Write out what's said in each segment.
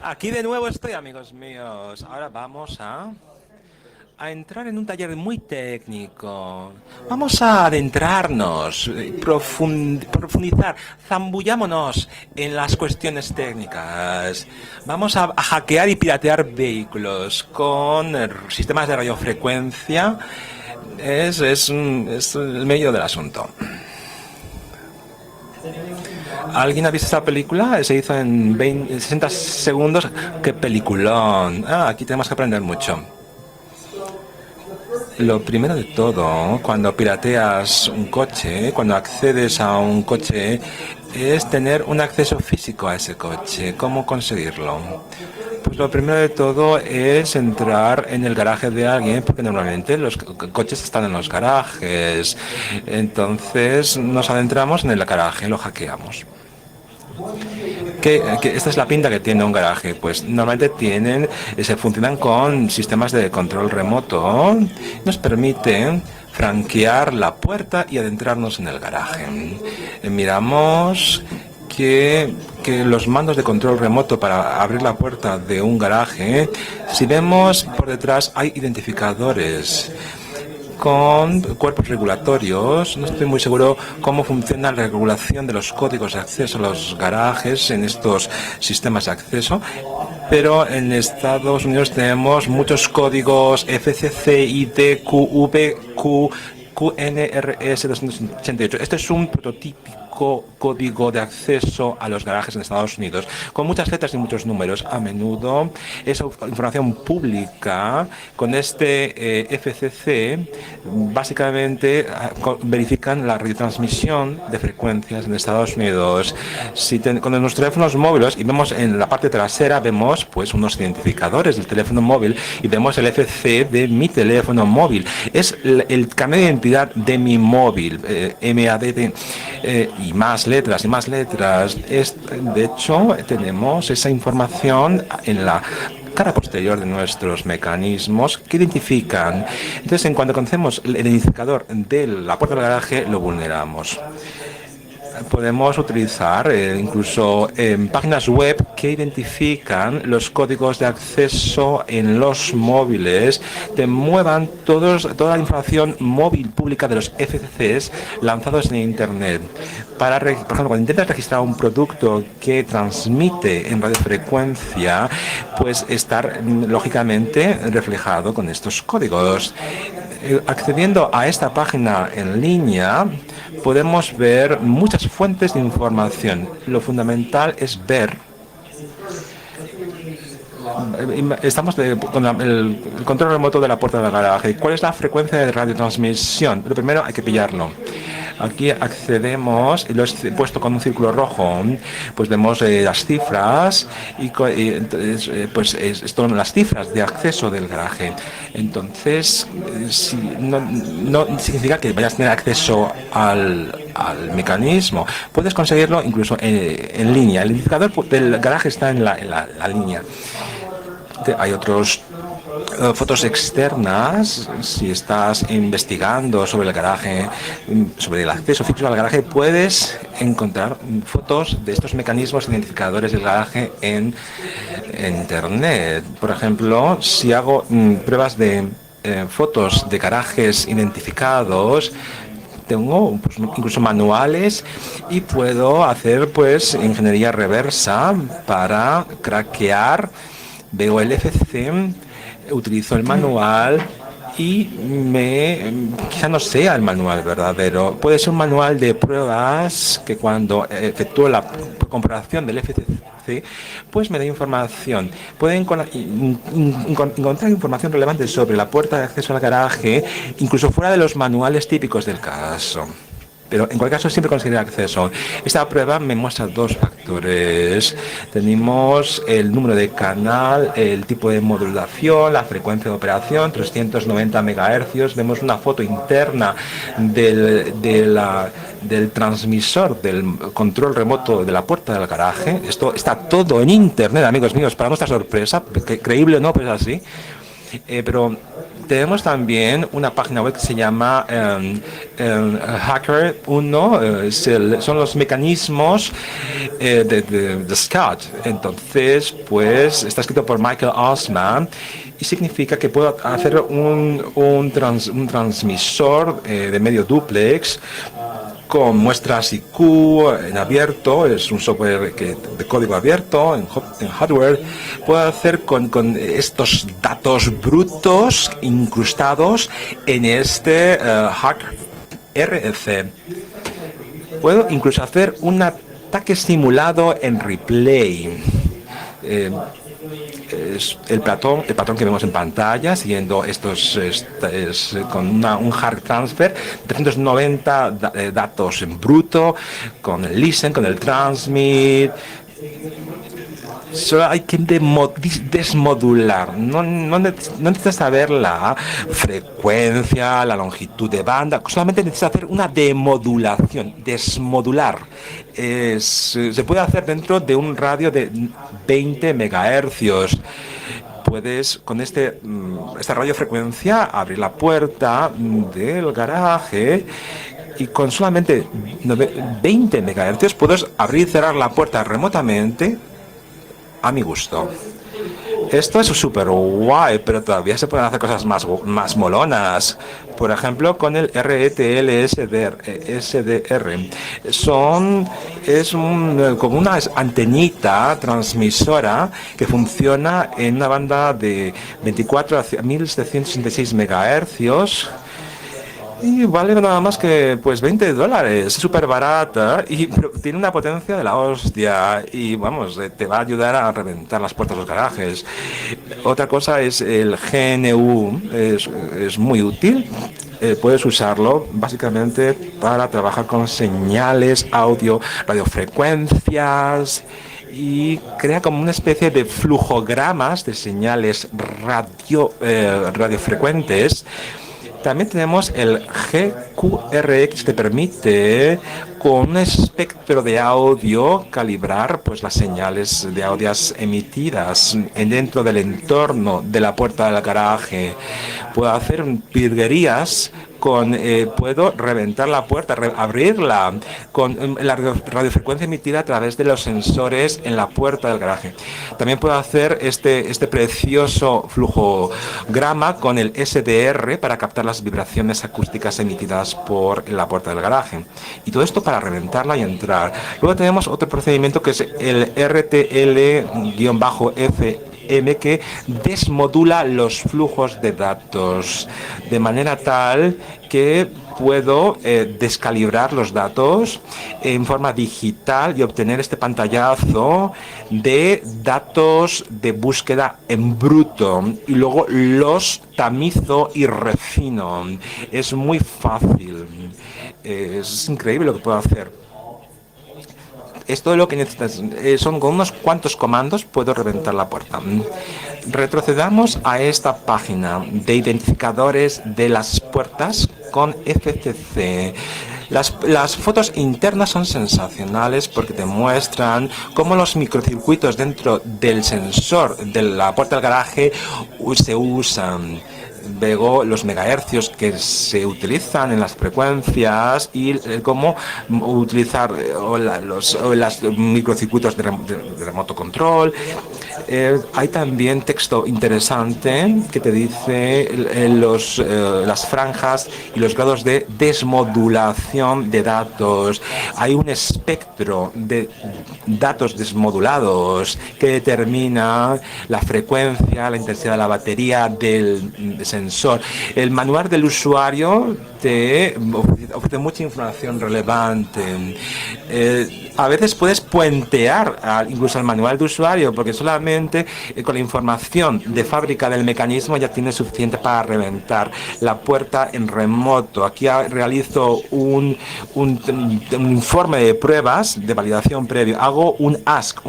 Aquí de nuevo estoy, amigos míos. Ahora vamos a entrar en un taller muy técnico. Vamos a adentrarnos, profundizar, zambullámonos en las cuestiones técnicas. Vamos a hackear y piratear vehículos con sistemas de radiofrecuencia. Es el medio del asunto. ¿Alguien ha visto esta película? Se hizo en 60 segundos. ¡Qué peliculón! Aquí tenemos que aprender mucho. Lo primero de todo, cuando pirateas un coche, cuando accedes a un coche, es tener un acceso físico a ese coche. ¿Cómo conseguirlo? Pues lo primero de todo es entrar en el garaje de alguien, porque normalmente los coches están en los garajes. Entonces nos adentramos en el garaje, lo hackeamos. Esta es la pinta que tiene un garaje. Pues normalmente se funcionan con sistemas de control remoto. Nos permiten franquear la puerta y adentrarnos en el garaje. Miramos que los mandos de control remoto para abrir la puerta de un garaje, si vemos por detrás hay identificadores con cuerpos regulatorios. No estoy muy seguro cómo funciona la regulación de los códigos de acceso a los garajes en estos sistemas de acceso, pero en Estados Unidos tenemos muchos códigos FCC, ID, QV, QNRS 288. Este es un prototípico código de acceso a los garajes en Estados Unidos, con muchas letras y muchos números. A menudo es información pública. Con este FCC, básicamente verifican la retransmisión de frecuencias en Estados Unidos. Con nuestros teléfonos móviles, y vemos en la parte trasera, vemos pues unos identificadores del teléfono móvil, y vemos el FCC de mi teléfono móvil. Es el carnet de identidad de mi móvil, MADD, y más letras y más letras. De hecho, tenemos esa información en la cara posterior de nuestros mecanismos que identifican. Entonces, en cuanto conocemos el identificador de la puerta del garaje, lo vulneramos. Podemos utilizar incluso páginas web que identifican los códigos de acceso en los móviles, te muevan toda la información móvil pública de los FCCs lanzados en Internet. Por ejemplo, cuando intentas registrar un producto que transmite en radiofrecuencia, pues estar lógicamente reflejado con estos códigos. Accediendo a esta página en línea, podemos ver muchas fuentes de información. Lo fundamental es ver. Estamos con el control remoto de la puerta del garaje. ¿Cuál es la frecuencia de radiotransmisión? Lo primero hay que pillarlo. Aquí accedemos, y lo he puesto con un círculo rojo, pues vemos las cifras pues son las cifras de acceso del garaje. Entonces, no significa que vayas a tener acceso al mecanismo. Puedes conseguirlo incluso en línea. El identificador del garaje está en la línea. Hay otros fotos externas. Si estás investigando sobre el garaje, sobre el acceso físico al garaje, puedes encontrar fotos de estos mecanismos identificadores del garaje en Internet. Por ejemplo, si hago pruebas de fotos de garajes identificados, tengo pues, incluso manuales, y puedo hacer pues ingeniería reversa para craquear. Veo el FC, utilizo el manual y quizá no sea el manual verdadero. Puede ser un manual de pruebas que cuando efectúo la comparación del FCC, pues me da información. Pueden encontrar información relevante sobre la puerta de acceso al garaje, incluso fuera de los manuales típicos del caso. Pero en cualquier caso siempre conseguiré acceso. Esta prueba me muestra dos factores. Tenemos el número de canal, el tipo de modulación, la frecuencia de operación, 390 MHz. Vemos una foto interna del transmisor del control remoto de la puerta del garaje. Esto está todo en Internet, amigos míos, para nuestra sorpresa. Creíble o no, pues así. Pero Tenemos también una página web que se llama Hacker 1, son los mecanismos de SCAD. Entonces, pues está escrito por Michael Osman y significa que puedo hacer un transmisor de medio duplex con muestras IQ en abierto, es un software de código abierto en hardware. Puedo hacer con estos datos brutos incrustados en este hack RC. Puedo incluso hacer un ataque simulado en replay. Es el patrón que vemos en pantalla, siguiendo con un hard transfer, 390 datos en bruto, con el listen, con el transmit. Solo hay que desmodular. No necesitas saber la frecuencia, la longitud de banda. Solamente necesitas hacer una demodulación, desmodular. Se puede hacer dentro de un radio de 20 megahercios. Puedes con esta radiofrecuencia abrir la puerta del garaje y con solamente 20 megahercios puedes abrir y cerrar la puerta remotamente a mi gusto. Esto es súper guay, pero todavía se pueden hacer cosas más molonas. Por ejemplo, con el RETL SDR. Es como una antenita transmisora que funciona en una banda de 24 a 1766 megahercios. Y vale nada más que pues $20, es súper barata y tiene una potencia de la hostia y vamos, te va a ayudar a reventar las puertas de los garajes. Otra cosa es el GNU, es muy útil. Puedes usarlo básicamente para trabajar con señales audio, radiofrecuencias y crea como una especie de flujogramas de señales radiofrecuentes. También tenemos el GQRX que te permite con un espectro de audio calibrar pues las señales de audio emitidas dentro del entorno de la puerta del garaje. Puedo hacer virguerías puedo reventar la puerta, abrirla con la radiofrecuencia emitida a través de los sensores en la puerta del garaje. También puedo hacer este precioso flujograma con el SDR para captar las vibraciones acústicas emitidas por la puerta del garaje. Y todo esto para reventarla y entrar. Luego tenemos otro procedimiento que es el RTL-F que desmodula los flujos de datos de manera tal que puedo descalibrar los datos en forma digital y obtener este pantallazo de datos de búsqueda en bruto y luego los tamizo y refino. Es muy fácil, es increíble lo que puedo hacer. Esto es lo que necesitas. Son con unos cuantos comandos puedo reventar la puerta. Retrocedamos a esta página de identificadores de las puertas con FCC. Las fotos internas son sensacionales porque te muestran cómo los microcircuitos dentro del sensor de la puerta del garaje se usan. Luego los megahercios que se utilizan en las frecuencias y cómo utilizar los microcircuitos de remoto control. Hay también texto interesante que te dice las franjas y los grados de desmodulación de datos. Hay un espectro de datos desmodulados que determina la frecuencia, la intensidad de la batería del sensor. El manual del usuario te ofrece mucha información relevante. A veces puedes puentear incluso al manual de usuario porque solamente con la información de fábrica del mecanismo ya tienes suficiente para reventar la puerta en remoto. Aquí realizo un informe de pruebas de validación previo. Hago un ask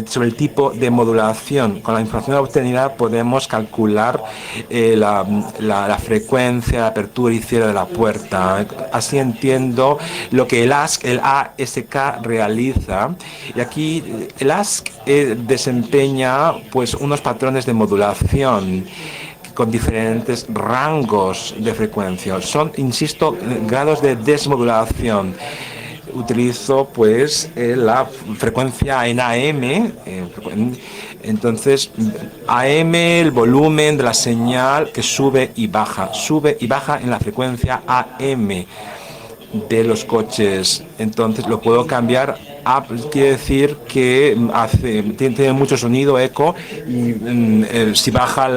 sobre el tipo de modulación. Con la información obtenida podemos calcular la frecuencia, la apertura y cierre de la puerta. Así entiendo lo que el ASK realiza. Y aquí el ASK desempeña pues unos patrones de modulación con diferentes rangos de frecuencia. Son, insisto, grados de desmodulación. Utilizo pues la frecuencia en AM, entonces AM, el volumen de la señal que sube y baja en la frecuencia AM de los coches. Entonces lo puedo cambiar a, quiere decir que tiene mucho sonido, eco, y si baja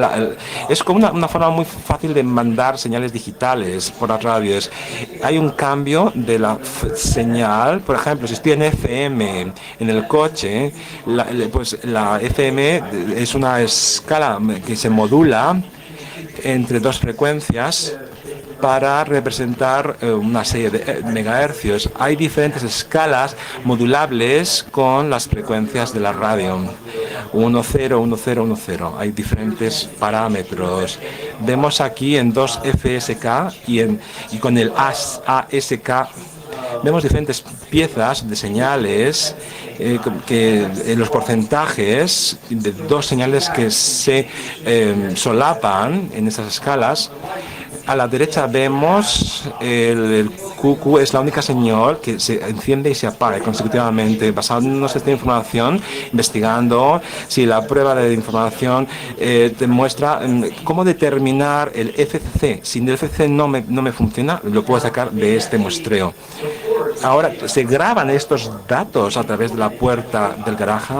es como una forma muy fácil de mandar señales digitales por las radios. Hay un cambio de la señal, por ejemplo, si estoy en FM en el coche, pues la FM es una escala que se modula entre dos frecuencias para representar una serie de megahercios. Hay diferentes escalas modulables con las frecuencias de la radio. 1, 0, 1, 0, 1, 0. Hay diferentes parámetros. Vemos aquí en 2 FSK y con el ASK vemos diferentes piezas de señales que en los porcentajes de dos señales que se solapan en esas escalas. A la derecha vemos el QQ, es la única señal que se enciende y se apaga consecutivamente. Basándonos en esta información, investigando si la prueba de información te muestra cómo determinar el FCC. Si el FCC no me funciona, lo puedo sacar de este muestreo. Ahora se graban estos datos a través de la puerta del garaje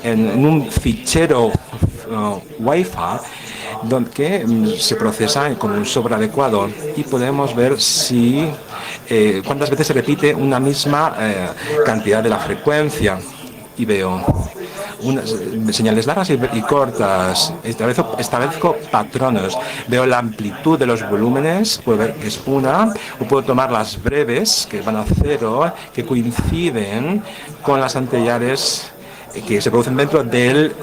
en un fichero Wi-Fi, donde se procesa con un software adecuado y podemos ver si cuántas veces se repite una misma cantidad de la frecuencia. Y veo unas señales largas y cortas. Establezco patrones. Veo la amplitud de los volúmenes, puedo ver que es una, o puedo tomar las breves, que van a 0, que coinciden con las anteriores que se producen dentro del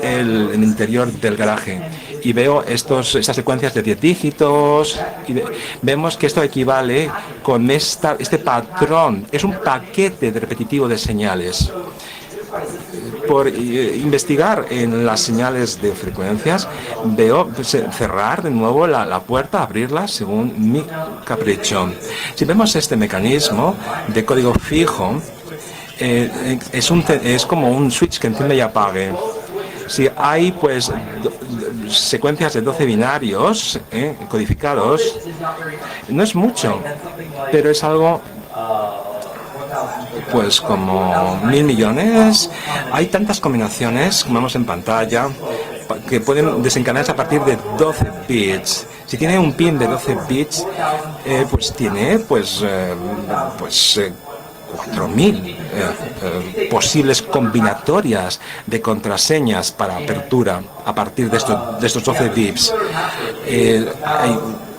interior del garaje. Y veo estas secuencias de 10 dígitos y vemos que esto equivale con este patrón. Es un paquete repetitivo de señales. Por investigar en las señales de frecuencias, veo cerrar de nuevo la puerta, abrirla según mi capricho. Si vemos este mecanismo de código fijo, es como un switch que enciende y apague. Si hay pues secuencias de 12 binarios codificados, no es mucho, pero es algo pues como 1000 millones. Hay tantas combinaciones, como vemos en pantalla, que pueden desencadenarse a partir de 12 bits. Si tiene un pin de 12 bits, pues tiene 4.000 posibles combinatorias de contraseñas para apertura a partir de estos 12 bits.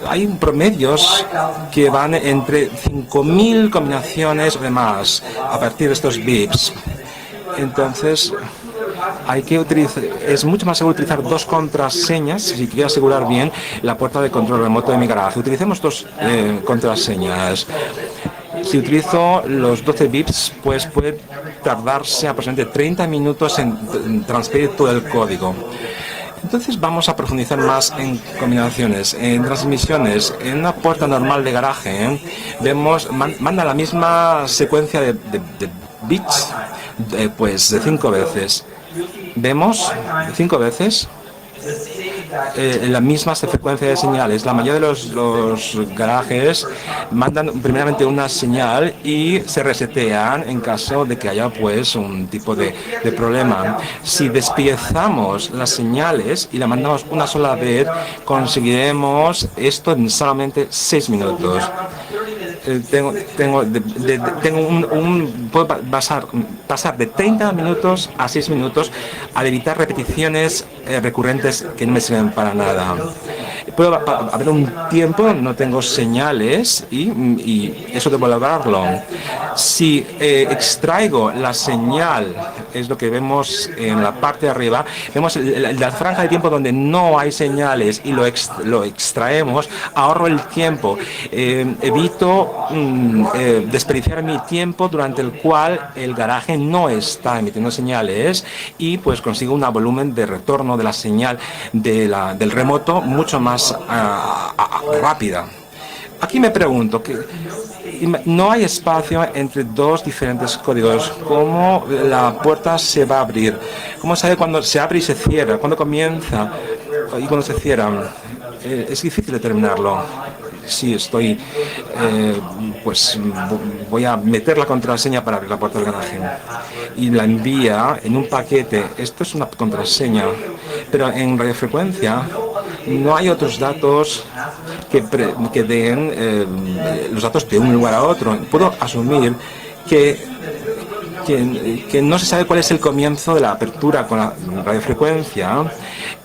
Hay promedios que van entre 5.000 combinaciones o demás a partir de estos bits. Entonces, es mucho más seguro utilizar dos contraseñas si quiero asegurar bien la puerta de control remoto de mi garaje. Utilicemos dos contraseñas. Si utilizo los 12 bits, pues puede tardarse aproximadamente 30 minutos en transferir todo el código. Entonces vamos a profundizar más en combinaciones, en transmisiones. En una puerta normal de garaje, vemos, manda la misma secuencia de bits, pues de 5 veces. Vemos 5 veces la misma frecuencia de señales. La mayoría de los garajes mandan primeramente una señal y se resetean en caso de que haya pues un tipo de problema. Si despiezamos las señales y la mandamos una sola vez, conseguiremos esto en solamente 6 minutos. Puedo pasar de 30 minutos a 6 minutos al evitar repeticiones recurrentes que no me sirven para nada. Puedo haber un tiempo, no tengo señales y eso debo lograrlo. Si extraigo la señal, es lo que vemos en la parte de arriba, vemos la franja de tiempo donde no hay señales y lo extraemos, ahorro el tiempo, evito desperdiciar mi tiempo durante el cual el garaje no está emitiendo señales y pues consigo un volumen de retorno de la señal del remoto mucho más rápida. Aquí me pregunto que no hay espacio entre dos diferentes códigos. ¿Cómo la puerta se va a abrir? ¿Cómo sabe cuándo se abre y se cierra? ¿Cuándo comienza y cuándo se cierra? Es difícil determinarlo. Si estoy, pues voy a meter la contraseña para abrir la puerta del garaje y la envía en un paquete. Esto es una contraseña, pero en radiofrecuencia no hay otros datos que den los datos de un lugar a otro. Puedo asumir que no se sabe cuál es el comienzo de la apertura con la radiofrecuencia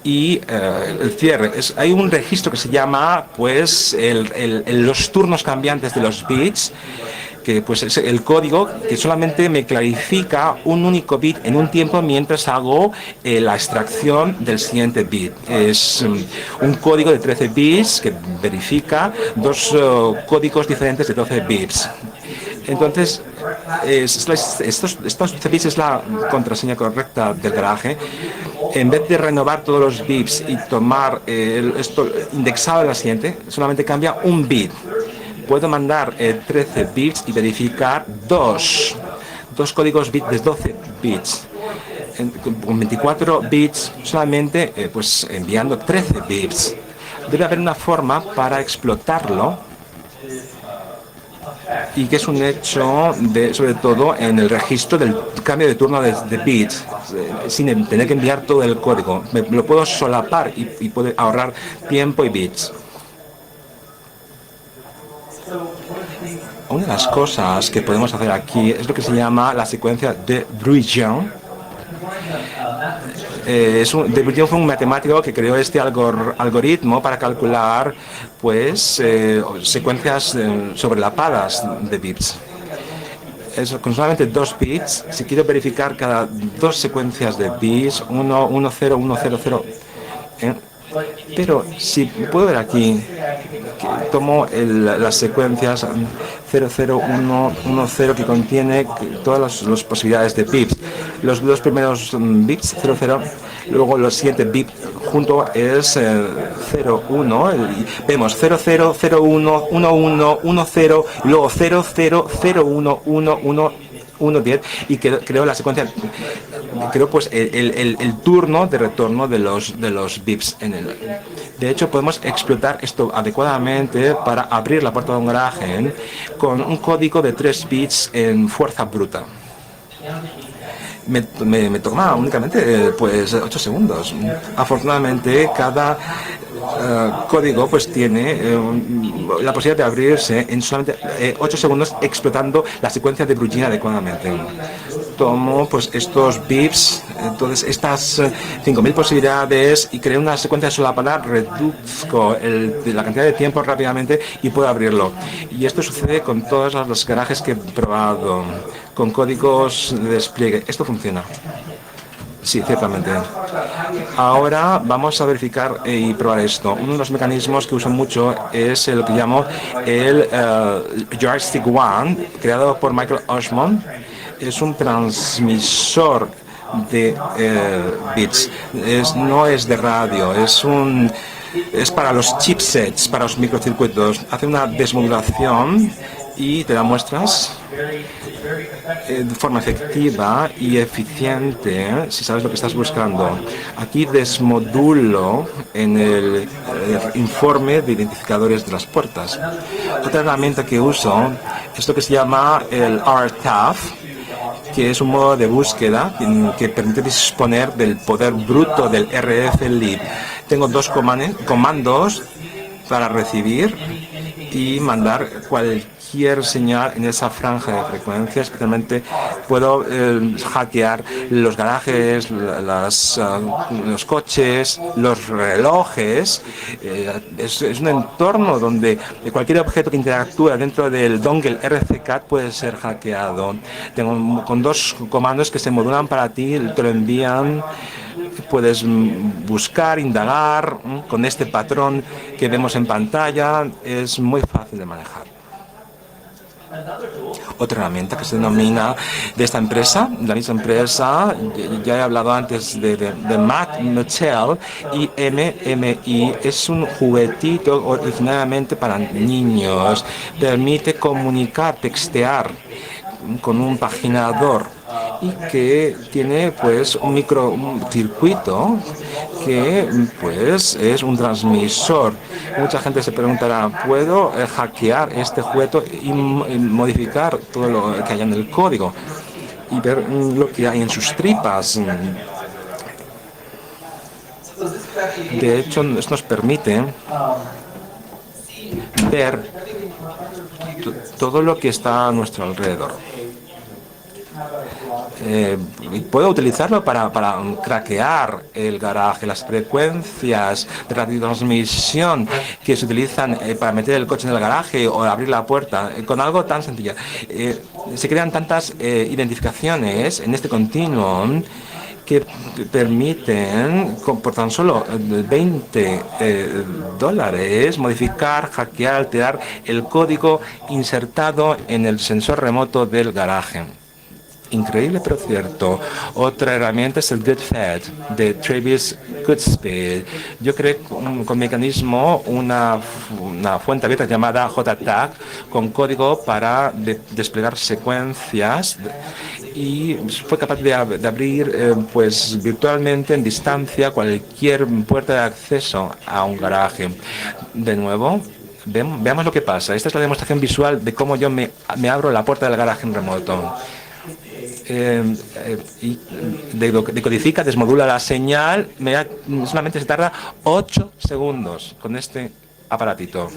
y el cierre. Hay un registro que se llama pues los turnos cambiantes de los bits, que pues es el código que solamente me clarifica un único bit en un tiempo mientras hago la extracción del siguiente bit. Es un código de 13 bits que verifica dos códigos diferentes de 12 bits. Entonces, estos 12 bits es la contraseña correcta del garaje. En vez de renovar todos los bits y tomar esto indexado en la siguiente, solamente cambia un bit. Puedo mandar 13 bits y verificar dos códigos bits de 12 bits. Con 24 bits solamente pues enviando 13 bits. Debe haber una forma para explotarlo y que es un hecho sobre todo en el registro del cambio de turno de bits, sin tener que enviar todo el código. Lo puedo solapar y puedo ahorrar tiempo y bits. Una de las cosas que podemos hacer aquí es lo que se llama la secuencia de Brujon. De Brujon fue un matemático que creó este algoritmo para calcular pues secuencias sobrelapadas de bits. Con solamente 2 bits, si quiero verificar cada dos secuencias de bits, 1, 1, 0, 1, 0, 0, pero si puedo ver aquí, que tomo las secuencias 0, 0, 1, 1, 0 que contiene todas las posibilidades de bits. Los dos primeros bits, 0, 0, luego los siguientes bits junto es 0, 1. Vemos 0, 0, 0, 1, 1, 1, 1, 0, y luego 0, 0, 0, 1, 1, 1, 1, 10 y creo la secuencia, creo pues el turno de retorno de los bits de hecho podemos explotar esto adecuadamente para abrir la puerta de un garaje con un código de 3 bits en fuerza bruta. Me toma únicamente pues 8 segundos. Afortunadamente cada código pues tiene la posibilidad de abrirse en solamente 8 segundos explotando la secuencia de Brujon adecuadamente. Tomo pues estos bits, entonces estas 5000 posibilidades y creo una secuencia solapada, reduzco la cantidad de tiempo rápidamente y puedo abrirlo. Y esto sucede con todos los garajes que he probado, con códigos de despliegue. Esto funciona. Sí, ciertamente. Ahora vamos a verificar y probar esto. Uno de los mecanismos que uso mucho es lo que llamo el Joystick One, creado por Michael Oshman. Es un transmisor de bits. No es de radio, es para los chipsets, para los microcircuitos. Hace una desmodulación y te da muestras de forma efectiva y eficiente si sabes lo que estás buscando. Aquí desmodulo en el informe de identificadores de las puertas. Otra herramienta que uso es lo que se llama el RTAF, que es un modo de búsqueda que permite disponer del poder bruto del RF-lib. Tengo dos comandos para recibir y mandar cualquier cualquier señal en esa franja de frecuencia. Especialmente puedo hackear los garajes, los coches, los relojes. Es un entorno donde cualquier objeto que interactúa dentro del dongle RCCAT puede ser hackeado. Tengo con dos comandos que se modulan para ti, te lo envían. Puedes buscar, indagar con este patrón que vemos en pantalla. Es muy fácil de manejar. Otra herramienta que se denomina de esta empresa, la misma empresa, ya he hablado antes de Mattel y MMI, es un juguetito originalmente para niños. Permite comunicar, textear con un paginador y que tiene pues un microcircuito que pues es un transmisor. Mucha gente se preguntará, ¿puedo hackear este juguete y modificar todo lo que hay en el código y ver lo que hay en sus tripas? De hecho, esto nos permite ver todo lo que está a nuestro alrededor. Puedo utilizarlo para craquear el garaje, las frecuencias de radiotransmisión que se utilizan para meter el coche en el garaje o abrir la puerta, con algo tan sencillo. Se crean tantas identificaciones en este continuum que permiten, por tan solo $20, modificar, hackear, alterar el código insertado en el sensor remoto del garaje. Increíble, pero cierto. Otra herramienta es el GoodFed de Travis Goodspeed. Yo creé con mecanismo una fuente abierta llamada JTAG con código para desplegar secuencias y fue capaz de abrir pues virtualmente en distancia cualquier puerta de acceso a un garaje. De nuevo, veamos lo que pasa. Esta es la demostración visual de cómo yo me abro la puerta del garaje en remoto. Y decodifica, desmodula la señal. Solamente se tarda 8 segundos con este aparatito.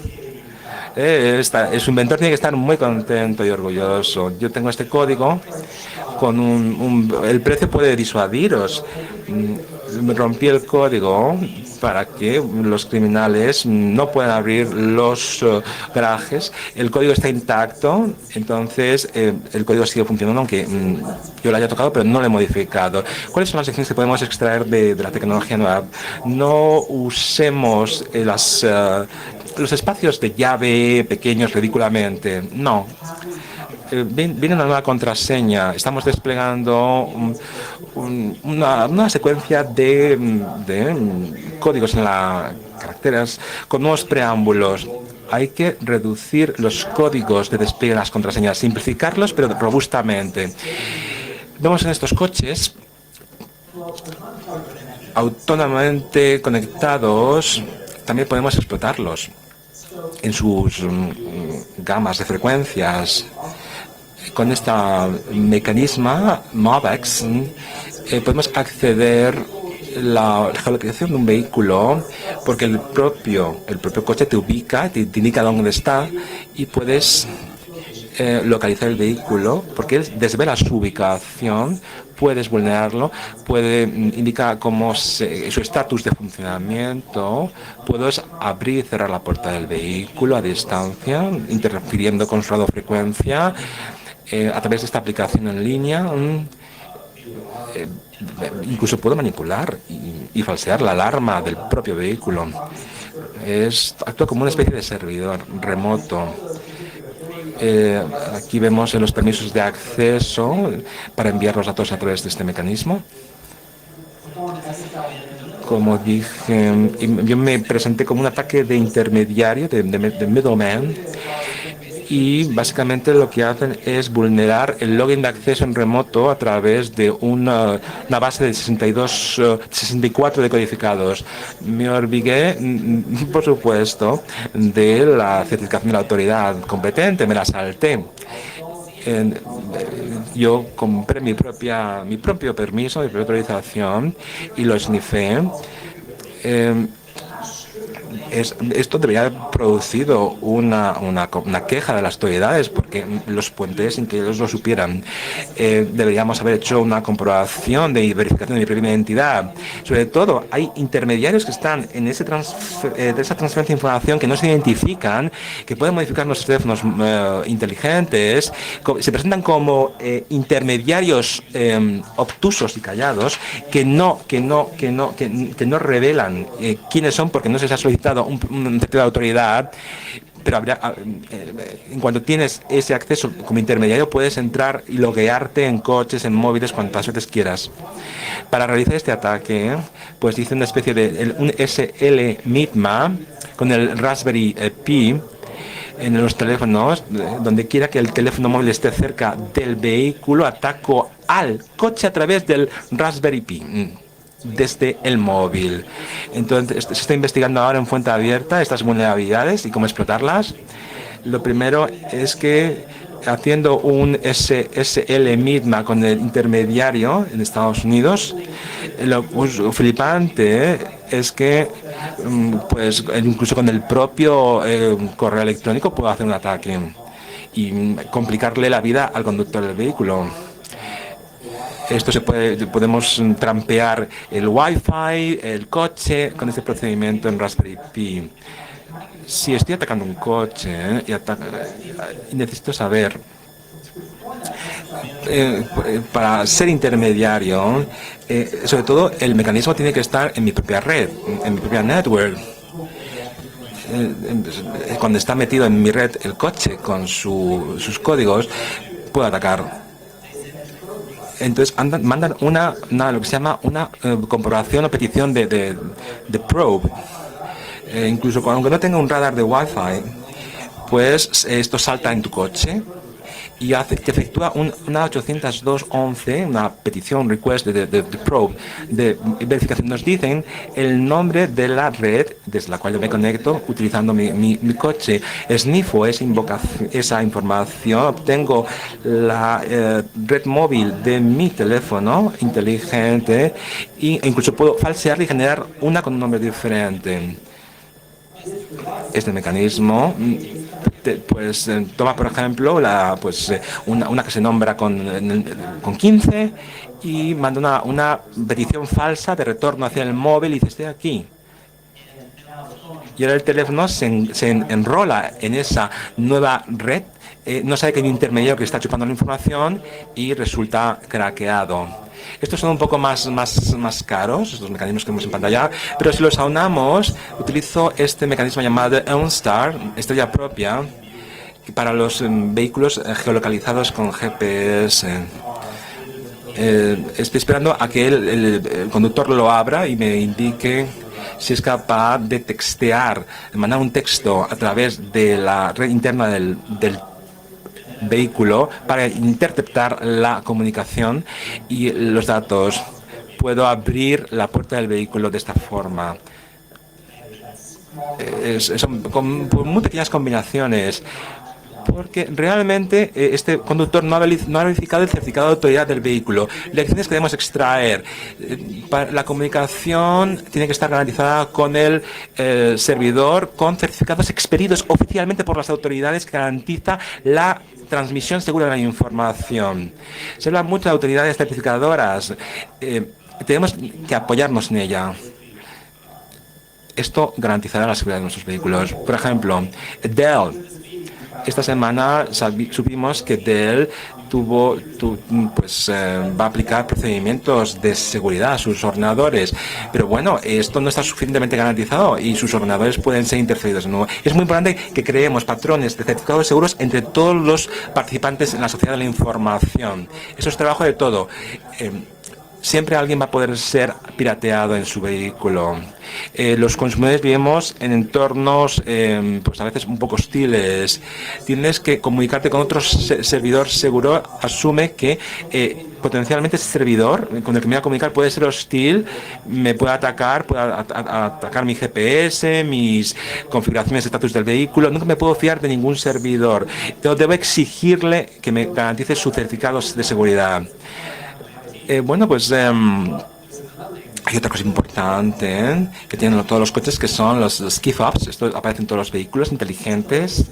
Su inventor tiene que estar muy contento y orgulloso. Yo tengo este código con el precio puede disuadiros. Rompí el código para que los criminales no puedan abrir los garajes. El código está intacto, entonces el código sigue funcionando, aunque yo lo haya tocado, pero no lo he modificado. ¿Cuáles son las lecciones que podemos extraer de la tecnología nueva? No usemos los espacios de llave pequeños ridículamente. No. Viene una nueva contraseña. Estamos desplegando una secuencia de códigos en las caracteres con nuevos preámbulos. Hay que reducir los códigos de despliegue de las contraseñas, simplificarlos, pero robustamente. Vemos en estos coches autónomamente conectados, también podemos explotarlos en sus gamas de frecuencias. Con este mecanismo MOVEX podemos acceder a la geolocalización de un vehículo porque el propio coche te ubica, te indica dónde está y puedes localizar el vehículo porque él desvela su ubicación. Puedes vulnerarlo, puede indicar su estatus de funcionamiento, puedes abrir y cerrar la puerta del vehículo a distancia, interfiriendo con su radiofrecuencia a través de esta aplicación en línea. Incluso puedo manipular y falsear la alarma del propio vehículo. Actúa como una especie de servidor remoto. Aquí vemos los permisos de acceso para enviar los datos a través de este mecanismo. Como dije, yo me presenté como un ataque de intermediario, de middleman, y básicamente lo que hacen es vulnerar el login de acceso en remoto a través de una base de 64 decodificados. Me olvidé, por supuesto, de la certificación de la autoridad competente, me la salté. Yo compré mi propio permiso, mi propia autorización y lo snifé. Esto debería haber producido una queja de las autoridades, porque los puentes, sin que ellos lo supieran, deberíamos haber hecho una comprobación de verificación de mi propia identidad. Sobre todo, hay intermediarios que están en de esa transferencia de información que no se identifican, que pueden modificar nuestros teléfonos inteligentes, se presentan como intermediarios obtusos y callados que no revelan quiénes son, porque no se les ha solicitado un certificado de autoridad. Pero en cuanto tienes ese acceso como intermediario, puedes entrar y loguearte en coches, en móviles, cuantas veces quieras. Para realizar este ataque, pues hice una especie de un SL-MITMA con el Raspberry Pi en los teléfonos. Donde quiera que el teléfono móvil esté cerca del vehículo, ataco al coche a través del Raspberry Pi, desde el móvil. Entonces, se está investigando ahora en fuente abierta estas vulnerabilidades y cómo explotarlas. Lo primero es que, haciendo un SL-MITMA con el intermediario en Estados Unidos, lo flipante es que pues incluso con el propio correo electrónico puedo hacer un ataque y complicarle la vida al conductor del vehículo. Esto podemos trampear el Wi-Fi, el coche, con este procedimiento en Raspberry Pi. Si estoy atacando un coche y necesito saber, para ser intermediario, sobre todo el mecanismo tiene que estar en mi propia red, en mi propia network. Cuando está metido en mi red el coche con sus códigos, puedo atacar. Entonces mandan lo que se llama una comprobación o petición de probe. Incluso aunque no tenga un radar de Wi-Fi, pues esto salta en tu coche y te efectúa una 802.11, una petición, request de probe, de verificación. Nos dicen el nombre de la red desde la cual yo me conecto utilizando mi coche. Snifo esa información, obtengo la red móvil de mi teléfono inteligente e incluso puedo falsear y generar una con un nombre diferente. Este mecanismo pues toma, por ejemplo, una que se nombra con 15 y manda una petición falsa de retorno hacia el móvil y dice: estoy aquí. Y ahora el teléfono se enrola en esa nueva red, no sabe que hay un intermediario que está chupando la información y resulta craqueado. Estos son un poco más caros, estos mecanismos que vemos en pantalla, pero si los aunamos, utilizo este mecanismo llamado OnStar, estrella propia, para los vehículos geolocalizados con GPS. Estoy esperando a que el conductor lo abra y me indique si es capaz de textear, de mandar un texto a través de la red interna del vehículo para interceptar la comunicación y los datos. Puedo abrir la puerta del vehículo de esta forma. Son con muy pequeñas combinaciones, porque realmente este conductor no ha verificado el certificado de autoridad del vehículo. Lecciones que debemos extraer. La comunicación tiene que estar garantizada con el servidor, con certificados expedidos oficialmente por las autoridades, que garantiza la transmisión segura de la información. Se habla mucho de autoridades certificadoras. Tenemos que apoyarnos en ella. Esto garantizará la seguridad de nuestros vehículos. Por ejemplo, Dell. Esta semana supimos que Dell va a aplicar procedimientos de seguridad a sus ordenadores. Pero bueno, esto no está suficientemente garantizado y sus ordenadores pueden ser interferidos de nuevo. Es muy importante que creemos patrones de certificados seguros entre todos los participantes en la sociedad de la información. Eso es trabajo de todo. Siempre alguien va a poder ser pirateado en su vehículo. Los consumidores vivimos en entornos pues a veces un poco hostiles. Tienes que comunicarte con otro servidor seguro. Asume que potencialmente ese servidor con el que me voy a comunicar puede ser hostil, me puede atacar, atacar mi GPS, mis configuraciones de estatus del vehículo. Nunca me puedo fiar de ningún servidor. Debo exigirle que me garantice sus certificados de seguridad. Hay otra cosa importante que tienen todos los coches, que son los key fobs. Esto aparece en todos los vehículos inteligentes.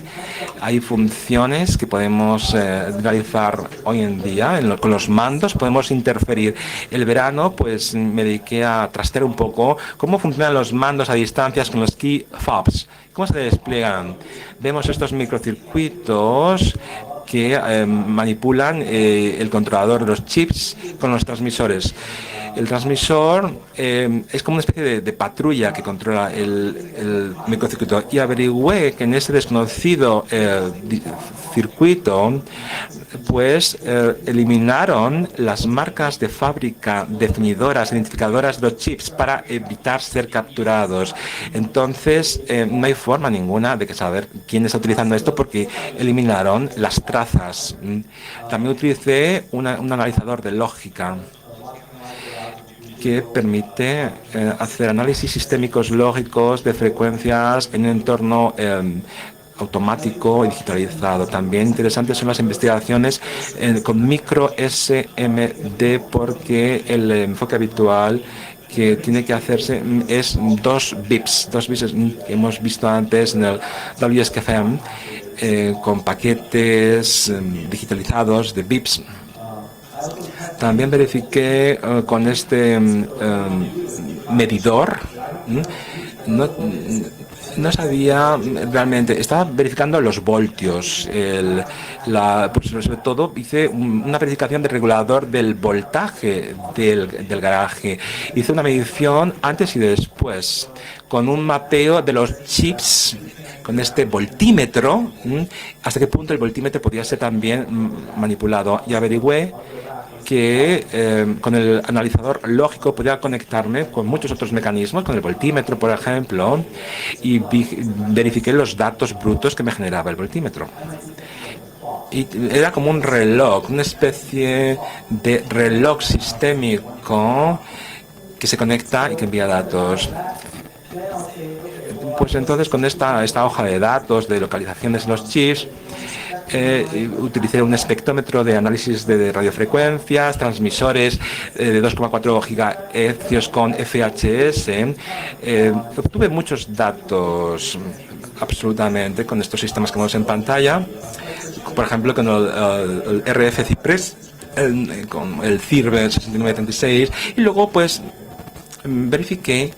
Hay funciones que podemos realizar hoy en día con los mandos. Podemos interferir. El verano, pues me dediqué a trastear un poco cómo funcionan los mandos a distancias con los key fobs. ¿Cómo se despliegan? Vemos estos microcircuitos que manipulan el controlador de los chips con los transmisores. El transmisor es como una especie de patrulla que controla el microcircuito, y averigüé que en ese desconocido circuito pues eliminaron las marcas de fábrica definidoras, identificadoras de los chips para evitar ser capturados. Entonces no hay forma ninguna de saber quién está utilizando esto, porque eliminaron las trazas. También utilicé un analizador de lógica que permite hacer análisis sistémicos lógicos de frecuencias en un entorno automático y digitalizado. También interesantes son las investigaciones con micro SMD, porque el enfoque habitual que tiene que hacerse es 2 bits que hemos visto antes en el WSKFM, con paquetes digitalizados de bips. También verifiqué con este medidor, no sabía realmente, estaba verificando los voltios, pues sobre todo hice una verificación del regulador del voltaje del garaje. Hice una medición antes y después, con un mapeo de los chips, con este voltímetro, hasta qué punto el voltímetro podía ser también manipulado, y averigüé que con el analizador lógico podía conectarme con muchos otros mecanismos, con el voltímetro, por ejemplo, y verifiqué los datos brutos que me generaba el voltímetro. Y era como un reloj, una especie de reloj sistémico que se conecta y que envía datos. Pues entonces, con esta hoja de datos de localizaciones en los chips, utilicé un espectrómetro de análisis de radiofrecuencias, transmisores de 2,4 GHz con FHS. Obtuve muchos datos absolutamente con estos sistemas que vemos en pantalla. Por ejemplo, con el RF Cypress, con el CIRBE 6936, y luego pues verifiqué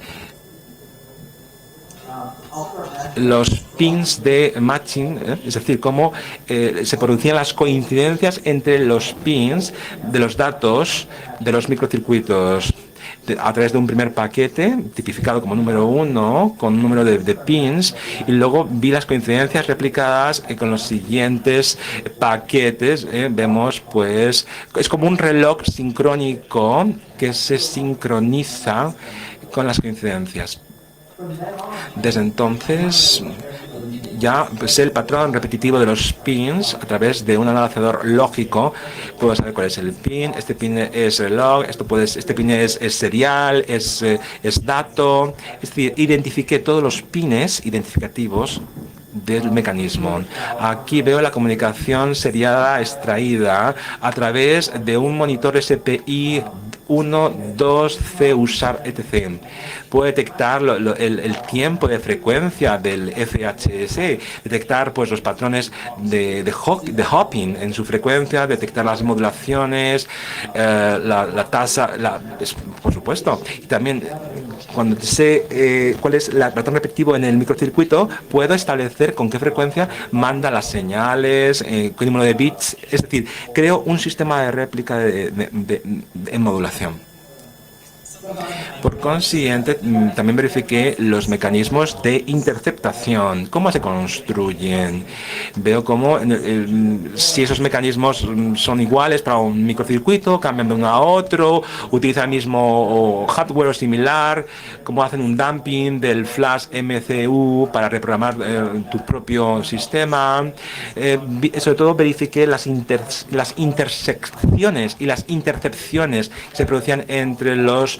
los pins de matching, es decir, cómo se producían las coincidencias entre los pins de los datos de los microcircuitos a través de un primer paquete tipificado como número 1 con un número de pins, y luego vi las coincidencias replicadas con los siguientes paquetes. Vemos pues es como un reloj sincrónico que se sincroniza con las coincidencias. Desde entonces ya sé el patrón repetitivo de los pins a través de un analizador lógico. Puedo saber cuál es el pin. Este pin es reloj, este pin es serial, es dato. Es decir, identifiqué todos los pines identificativos del mecanismo. Aquí veo la comunicación seriada extraída a través de un monitor SPI 1, 2, CUSAR, etc. Puede detectar el tiempo de frecuencia del FHS, detectar pues los patrones de hopping en su frecuencia, detectar las modulaciones, la tasa, por supuesto. Y también cuando sé cuál es el patrón repetitivo en el microcircuito, puedo establecer con qué frecuencia manda las señales, qué número de bits. Es decir, creo un sistema de réplica en modulación. Por consiguiente, también verifiqué los mecanismos de interceptación, cómo se construyen. Veo cómo si esos mecanismos son iguales para un microcircuito, cambian de uno a otro, utilizan el mismo hardware o similar, cómo hacen un dumping del flash MCU para reprogramar tu propio sistema. Sobre todo verifiqué las intersecciones y las intercepciones que se producían entre los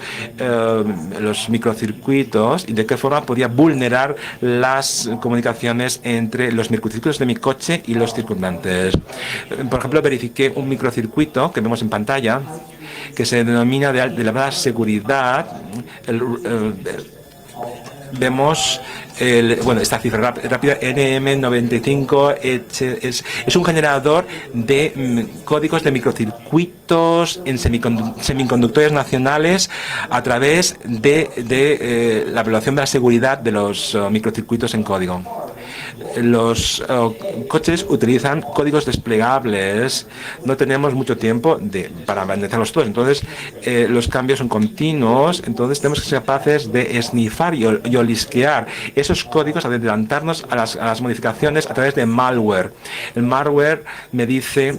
microcircuitos y de qué forma podía vulnerar las comunicaciones entre los microcircuitos de mi coche y los circundantes. Por ejemplo, verifiqué un microcircuito que vemos en pantalla que se denomina de elevada seguridad. Vemos esta cifra rápida NM95 es un generador de códigos de microcircuitos en semiconductores nacionales a través de la evaluación de la seguridad de los microcircuitos en código. Los coches utilizan códigos desplegables. No tenemos mucho tiempo para analizarlos todos. Entonces, los cambios son continuos. Entonces, tenemos que ser capaces de esnifar y olisquear esos códigos, adelantarnos a las modificaciones a través de malware. El malware me dice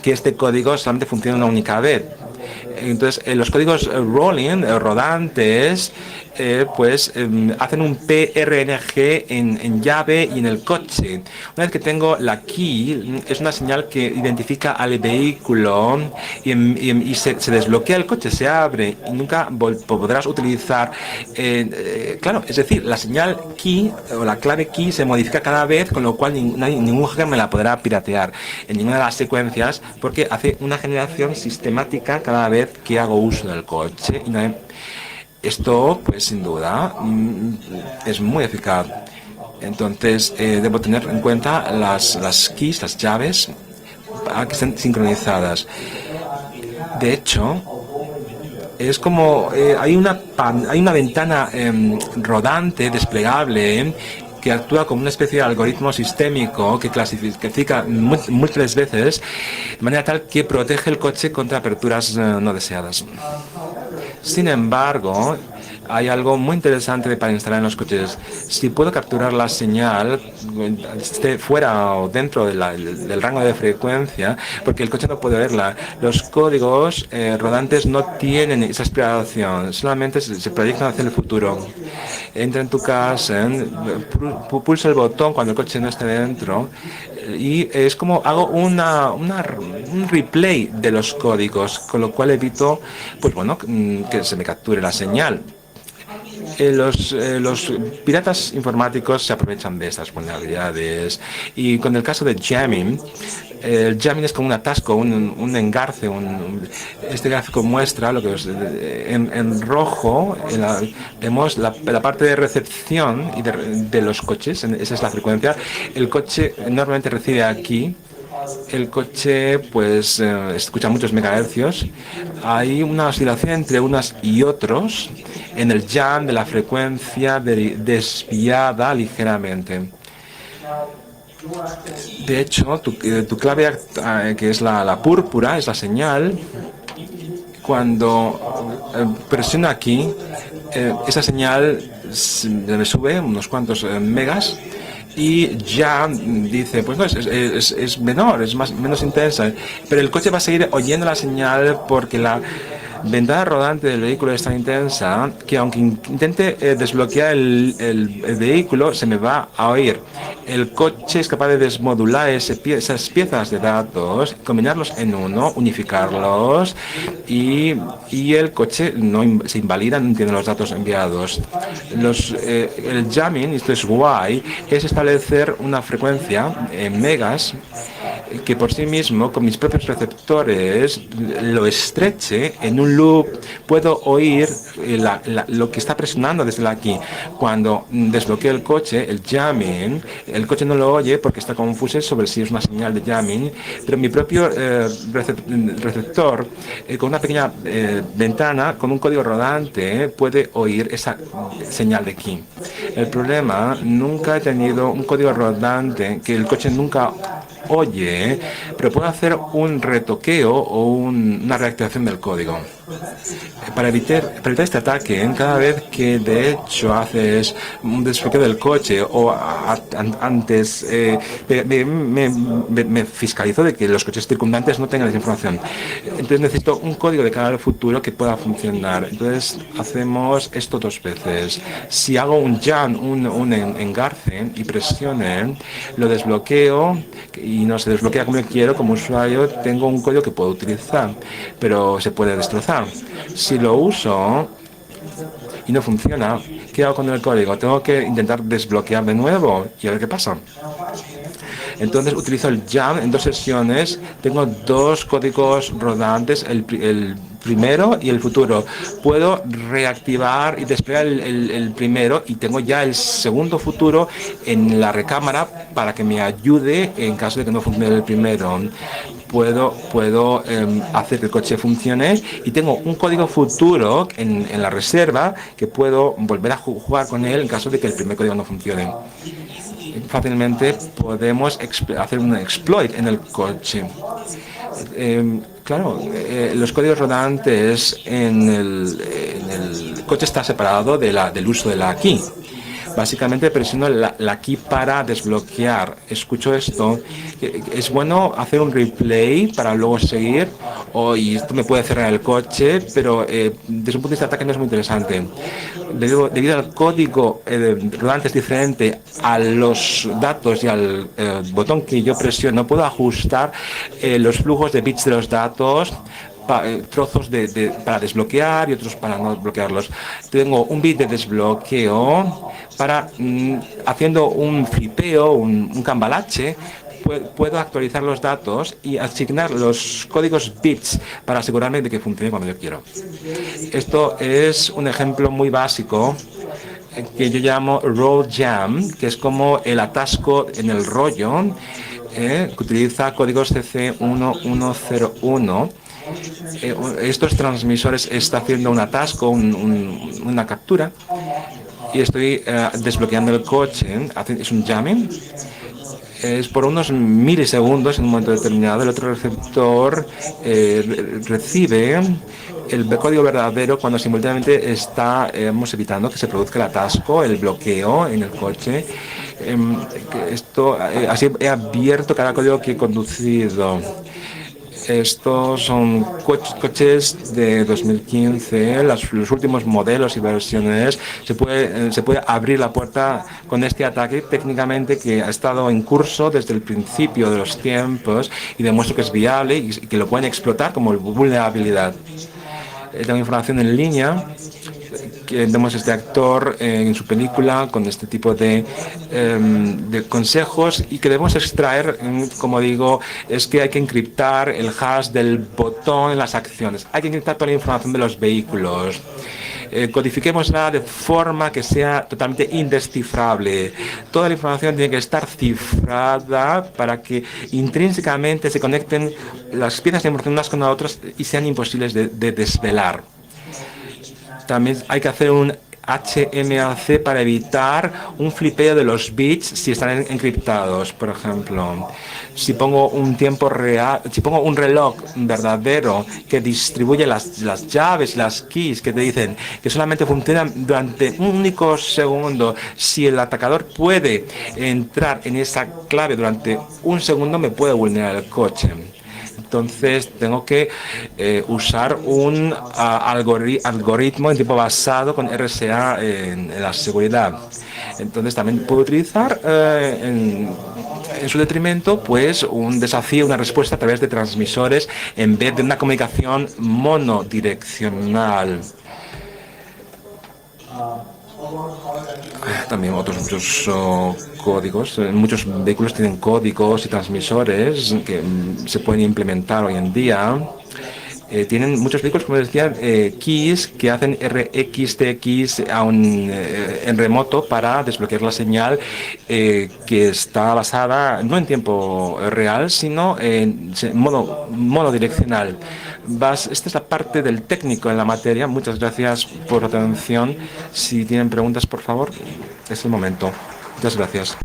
que este código solamente funciona una única vez. Entonces, los códigos rolling, rodantes, hacen un PRNG en llave y en el coche. Una vez que tengo la key, es una señal que identifica al vehículo y se desbloquea el coche, se abre y nunca podrás utilizar. Claro, es decir, la señal key o la clave key se modifica cada vez, con lo cual ningún hacker me la podrá piratear en ninguna de las secuencias, porque hace una generación sistemática cada vez que hago uso del coche. Esto, pues sin duda, es muy eficaz. Entonces, debo tener en cuenta las keys, las llaves, para que estén sincronizadas. De hecho, es como hay una ventana rodante, desplegable, que actúa como una especie de algoritmo sistémico que clasifica múltiples veces de manera tal que protege el coche contra aperturas no deseadas. Sin embargo, hay algo muy interesante para instalar en los coches. Si puedo capturar la señal, esté fuera o dentro del rango de frecuencia, porque el coche no puede verla, los códigos rodantes no tienen esa exploración, solamente se proyectan hacia el futuro. Entra en tu casa, pulsa el botón cuando el coche no esté dentro, y es como hago un replay de los códigos, con lo cual evito que se me capture la señal. Los piratas informáticos se aprovechan de estas vulnerabilidades, y con el caso de jamming, el jamming es como un atasco, un engarce. Este gráfico muestra lo que es en rojo. Vemos la parte de recepción y de los coches. Esa es la frecuencia. El coche normalmente recibe aquí. El coche escucha muchos megahercios. Hay una oscilación entre unos y otros en el jam de la frecuencia desviada ligeramente. De hecho, tu clave, que es la púrpura, es la señal. Cuando presiono aquí, esa señal me sube unos cuantos megas. Y ya dice, pues no, es menor, es menos intensa, pero el coche va a seguir oyendo la señal porque la ventana rodante del vehículo es tan intensa que aunque intente desbloquear el vehículo, se me va a oír. El coche es capaz de desmodular esas piezas de datos, combinarlos en uno, unificarlos, y el coche no se invalida, no tiene los datos enviados. El jamming, esto es guay, es establecer una frecuencia en megas que por sí mismo, con mis propios receptores, lo estreche en un loop. Puedo oír lo que está presionando desde aquí. Cuando desbloqueo el coche, el jamming, el coche no lo oye porque está confuso sobre si es una señal de jamming, pero mi propio receptor, con una pequeña ventana, con un código rodante, puede oír esa señal de aquí. El problema, nunca he tenido un código rodante que el coche nunca oye, pero puedo hacer un retoqueo o una reactivación del código. Para evitar este ataque, cada vez que de hecho haces un desbloqueo del coche o antes me fiscalizo de que los coches circundantes no tengan esa información. Entonces necesito un código de cara al futuro que pueda funcionar. Entonces hacemos esto 2 veces. Si hago un jam, un engarce y presione, lo desbloqueo y no se desbloquea como yo quiero. Como usuario tengo un código que puedo utilizar, pero se puede destrozar. Si lo uso y no funciona, ¿qué hago con el código? Tengo que intentar desbloquear de nuevo y a ver qué pasa. Entonces utilizo el jump en 2 sesiones. Tengo 2 códigos rodantes, el primero y el futuro. Puedo reactivar y desplegar el primero y tengo ya el segundo futuro en la recámara para que me ayude en caso de que no funcione el primero. Puedo hacer que el coche funcione y tengo un código futuro en la reserva que puedo volver a jugar con él en caso de que el primer código no funcione. Fácilmente podemos hacer un exploit en el coche. Claro, los códigos rodantes en el coche está separado del uso de la key. Básicamente presiono la key para desbloquear. Escucho esto. Es bueno hacer un replay para luego seguir. Y esto me puede cerrar el coche, pero desde un punto de vista de ataque no es muy interesante. Debido al código rodante es diferente a los datos y al botón que yo presiono, puedo ajustar los flujos de bits de los datos, trozos para desbloquear y otros para no bloquearlos. Tengo un bit de desbloqueo para, haciendo un flipeo, un cambalache, puedo actualizar los datos y asignar los códigos bits para asegurarme de que funcione cuando yo quiero. Esto es un ejemplo muy básico que yo llamo roll jam, que es como el atasco en el rollo, que utiliza códigos CC1101. Estos transmisores está haciendo un atasco, una captura, y estoy desbloqueando el coche. Es un jamming. Es por unos milisegundos en un momento determinado. El otro receptor recibe el código verdadero cuando simultáneamente estamos evitando que se produzca el atasco, el bloqueo en el coche. Así he abierto cada código que he conducido. Estos son coches de 2015, los últimos modelos y versiones. Se puede abrir la puerta con este ataque técnicamente que ha estado en curso desde el principio de los tiempos y demuestra que es viable y que lo pueden explotar como vulnerabilidad. Tengo información en línea que vemos este actor en su película con este tipo de consejos y que debemos extraer, como digo, es que hay que encriptar el hash del botón en las acciones. Hay que encriptar toda la información de los vehículos. Codifiquémosla de forma que sea totalmente indescifrable. Toda la información tiene que estar cifrada para que intrínsecamente se conecten las piezas de información unas con las otras y sean imposibles de desvelar. También hay que hacer un HMAC para evitar un flipeo de los bits si están encriptados. Por ejemplo, si pongo un tiempo real, si pongo un reloj verdadero que distribuye las llaves, las keys que te dicen que solamente funcionan durante un único segundo, si el atacador puede entrar en esa clave durante un segundo, me puede vulnerar el coche. Entonces tengo que usar un algoritmo en tiempo basado con RSA en la seguridad. Entonces también puedo utilizar en su detrimento pues un desafío, una respuesta a través de transmisores en vez de una comunicación monodireccional. También otros muchos códigos. Muchos vehículos tienen códigos y transmisores que se pueden implementar hoy en día. Tienen muchos vehículos, como decía, keys que hacen RxTX en remoto para desbloquear la señal que está basada no en tiempo real, sino en modo monodireccional. Esta es la parte del técnico en la materia. Muchas gracias por la atención. Si tienen preguntas, por favor, es el momento. Muchas gracias.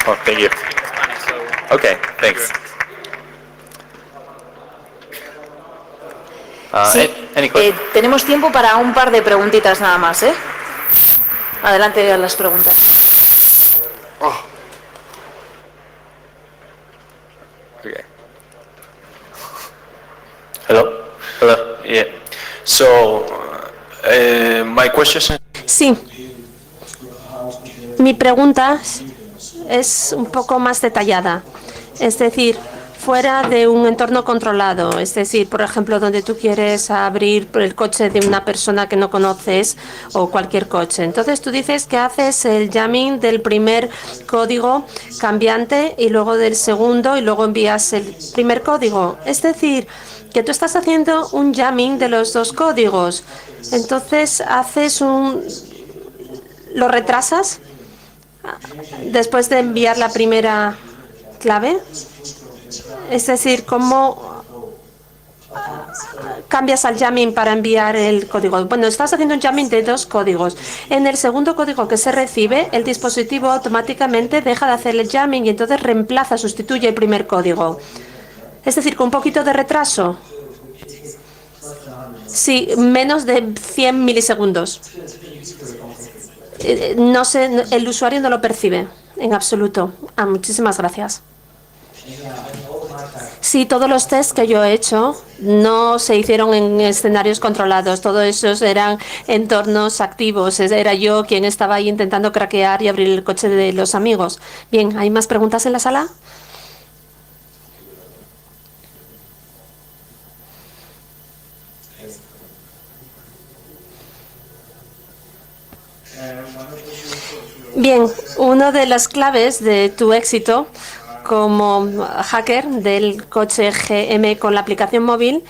Oh, thank you. Okay, thanks. Sí, tenemos tiempo para un par de preguntitas nada más, ¿eh? Adelante a las preguntas. Oh. Okay. Hello. Hello. Yeah. So, my question. Sí. Mi pregunta es un poco más detallada. Es decir, fuera de un entorno controlado, es decir, por ejemplo, donde tú quieres abrir el coche de una persona que no conoces o cualquier coche. Entonces tú dices que haces el jamming del primer código cambiante y luego del segundo y luego envías el primer código. Es decir, que tú estás haciendo un jamming de los dos códigos. Entonces lo retrasas después de enviar la primera clave. Es decir, ¿cómo cambias al jamming para enviar el código? Bueno, estás haciendo un jamming de dos códigos. En el segundo código que se recibe, el dispositivo automáticamente deja de hacer el jamming y entonces sustituye el primer código. Es decir, con un poquito de retraso. Sí, menos de 100 milisegundos. No sé, el usuario no lo percibe en absoluto. Muchísimas gracias. Sí, todos los tests que yo he hecho no se hicieron en escenarios controlados. Todos esos eran entornos activos. Era yo quien estaba ahí intentando craquear y abrir el coche de los amigos. Bien, ¿hay más preguntas en la sala? Bien, una de las claves de tu éxito como hacker del coche GM con la aplicación móvil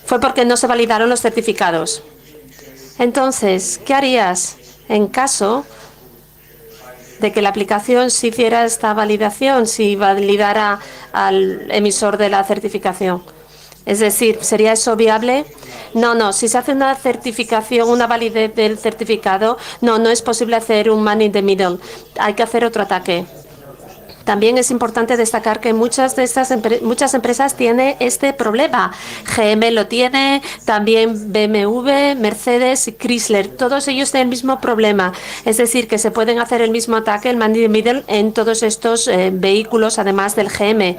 fue porque no se validaron los certificados. Entonces, ¿qué harías en caso de que la aplicación se hiciera esta validación, si validara al emisor de la certificación? Es decir, ¿sería eso viable? No. Si se hace una certificación, una validez del certificado, no es posible hacer un man in the middle. Hay que hacer otro ataque. También es importante destacar que muchas empresas tienen este problema. GM lo tiene, también BMW, Mercedes y Chrysler. Todos ellos tienen el mismo problema. Es decir, que se pueden hacer el mismo ataque, el man in the middle, en todos estos vehículos, además del GM.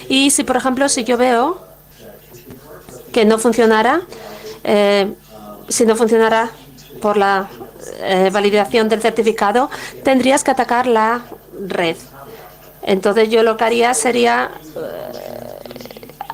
Y si, por ejemplo, si yo veo que no funcionara, si no funcionara por la validación del certificado, tendrías que atacar la red. Entonces yo lo que haría sería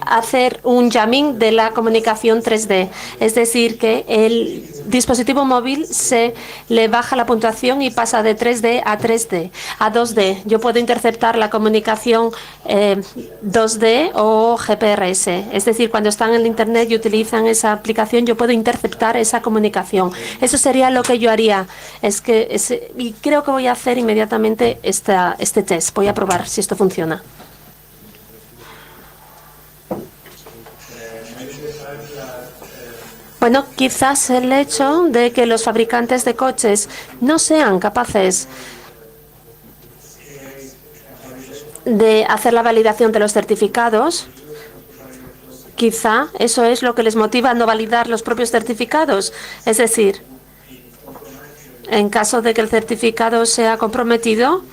hacer un jamming de la comunicación 3D, es decir, que el dispositivo móvil se le baja la puntuación y pasa de 3D a 3D, a 2D. Yo puedo interceptar la comunicación 2D o GPRS, es decir, cuando están en el Internet y utilizan esa aplicación, yo puedo interceptar esa comunicación. Eso sería lo que yo haría. Y creo que voy a hacer inmediatamente este test. Voy a probar si esto funciona. Bueno, quizás el hecho de que los fabricantes de coches no sean capaces de hacer la validación de los certificados, quizá eso es lo que les motiva a no validar los propios certificados. Es decir, en caso de que el certificado sea comprometido,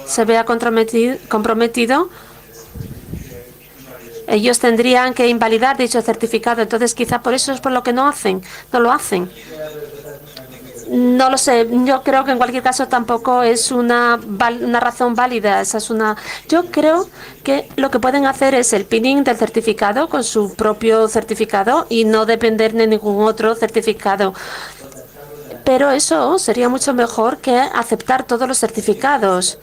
se vea comprometido, ellos tendrían que invalidar dicho certificado. Entonces, quizá por eso es por lo que no lo hacen. No lo sé. Yo creo que en cualquier caso tampoco es una razón válida. Yo creo que lo que pueden hacer es el pinning del certificado con su propio certificado y no depender de ningún otro certificado. Pero eso sería mucho mejor que aceptar todos los certificados.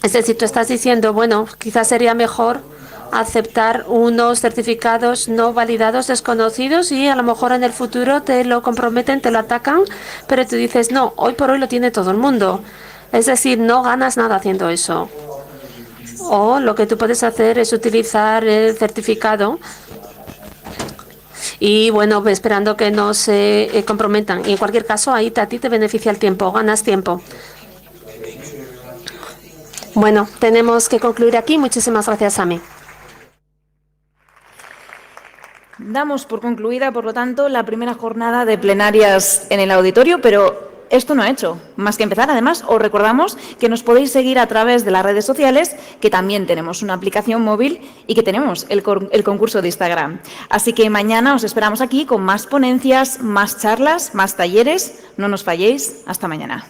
Es decir, tú estás diciendo, bueno, quizás sería mejor aceptar unos certificados no validados, desconocidos, y a lo mejor en el futuro te lo comprometen, te lo atacan, pero tú dices, no, hoy por hoy lo tiene todo el mundo. Es decir, no ganas nada haciendo eso. O lo que tú puedes hacer es utilizar el certificado y, bueno, esperando que no se comprometan. Y en cualquier caso, ahí a ti te beneficia el tiempo, ganas tiempo. Bueno, tenemos que concluir aquí. Muchísimas gracias, Sami. Damos por concluida, por lo tanto, la primera jornada de plenarias en el auditorio, pero esto no ha hecho más que empezar. Además, os recordamos que nos podéis seguir a través de las redes sociales, que también tenemos una aplicación móvil y que tenemos el concurso de Instagram. Así que mañana os esperamos aquí con más ponencias, más charlas, más talleres. No nos falléis. Hasta mañana.